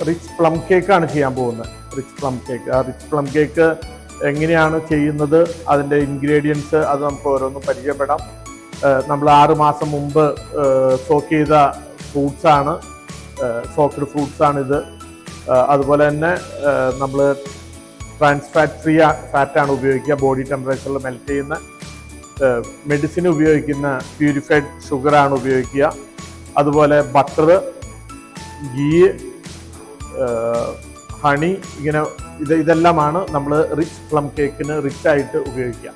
Rich plum കേക്കാണ് ചെയ്യാൻ പോകുന്നത്. Rich plum cake. ആ റിച്ച് പ്ലം കേക്ക് എങ്ങനെയാണ് ചെയ്യുന്നത്, അതിൻ്റെ ഇൻഗ്രീഡിയൻസ് അത് നമുക്ക് ഓരോന്നും പരിചയപ്പെടാം. നമ്മൾ 6 മാസം മുമ്പ് സോക്ക് ചെയ്ത ഫ്രൂട്ട്സാണ്, സോക്ക്ഡ് ഫ്രൂട്ട്സാണിത്. അതുപോലെ തന്നെ നമ്മൾ ട്രാൻസ് ഫാറ്റ് ഫ്രീ ഫാറ്റാണ് ഉപയോഗിക്കുക. ബോഡി ടെമ്പറേച്ചറിൽ മെൽറ്റ് ചെയ്യുന്ന മെഡിസിൻ ഉപയോഗിക്കുന്ന പ്യൂരിഫൈഡ് ഷുഗറാണ് ഉപയോഗിക്കുക. അതുപോലെ ബട്ടർ, ഗീ, ഹണി, ഇങ്ങനെ ഇതെല്ലാമാണ് നമ്മൾ റിച്ച് പ്ലം കേക്കിന് റിച്ച് ആയിട്ട് ഉപയോഗിക്കുക.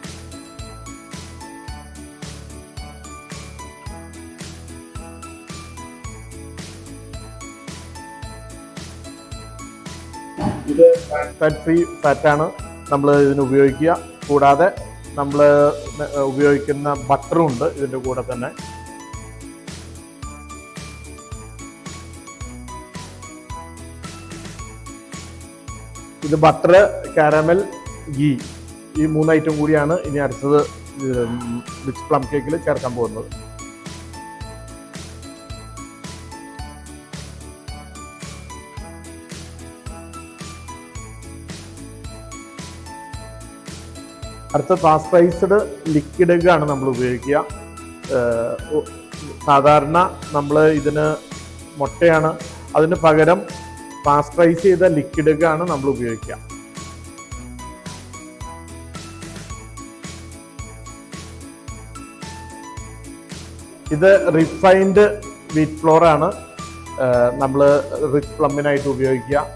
ഇത് ഫാറ്റ് ഫ്രീ ഫാറ്റാണ് നമ്മൾ ഇതിന് ഉപയോഗിക്കുക. കൂടാതെ നമ്മൾ ഉപയോഗിക്കുന്ന ബട്ടറും ഉണ്ട് ഇതിൻ്റെ കൂടെ തന്നെ. ഇത് ബട്ടർ, കാരമൽ, ഗീ, ഈ 3 ഐറ്റം കൂടിയാണ് ഇനി അടുത്തത് റിച്ച് പ്ലം കേക്കിൽ ചേർക്കാൻ പോകുന്നത്. അടുത്ത പാസ്ചറൈസ്ഡ് ലിക്വിഡ് എഗ് ആണ് നമ്മൾ ഉപയോഗിക്കുക. സാധാരണ നമ്മൾ ഇതിന് മുട്ടയാണ്, അതിന് പകരം പാസ്ചറൈസ് ചെയ്ത ലിക്വിഡ് എഗ് ആണ് നമ്മൾ ഉപയോഗിക്കുക. ഇത് റിഫൈൻഡ് വീറ്റ് ഫ്ലോർ ആണ് നമ്മൾ റിച്ച് പ്ലമ്മിനായിട്ട് ഉപയോഗിക്കുക.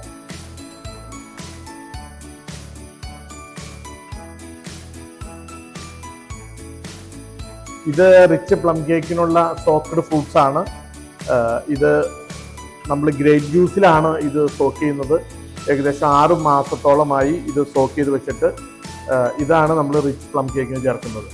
ഇത് റിച്ച് പ്ലം കേക്കിനുള്ള സോക്ക്ഡ് ഫ്രൂട്ട്സ് ആണ്. ഇത് നമ്മൾ ഗ്രേപ്പ് ജ്യൂസിലാണ് ഇത് സോക്ക് ചെയ്യുന്നത്. ഏകദേശം 6 മാസത്തോളമായി ഇത് സോക്ക് ചെയ്ത് വെച്ചിട്ട് ഇതാണ് നമ്മൾ റിച്ച് പ്ലം കേക്കിന് ചേർക്കുന്നത്.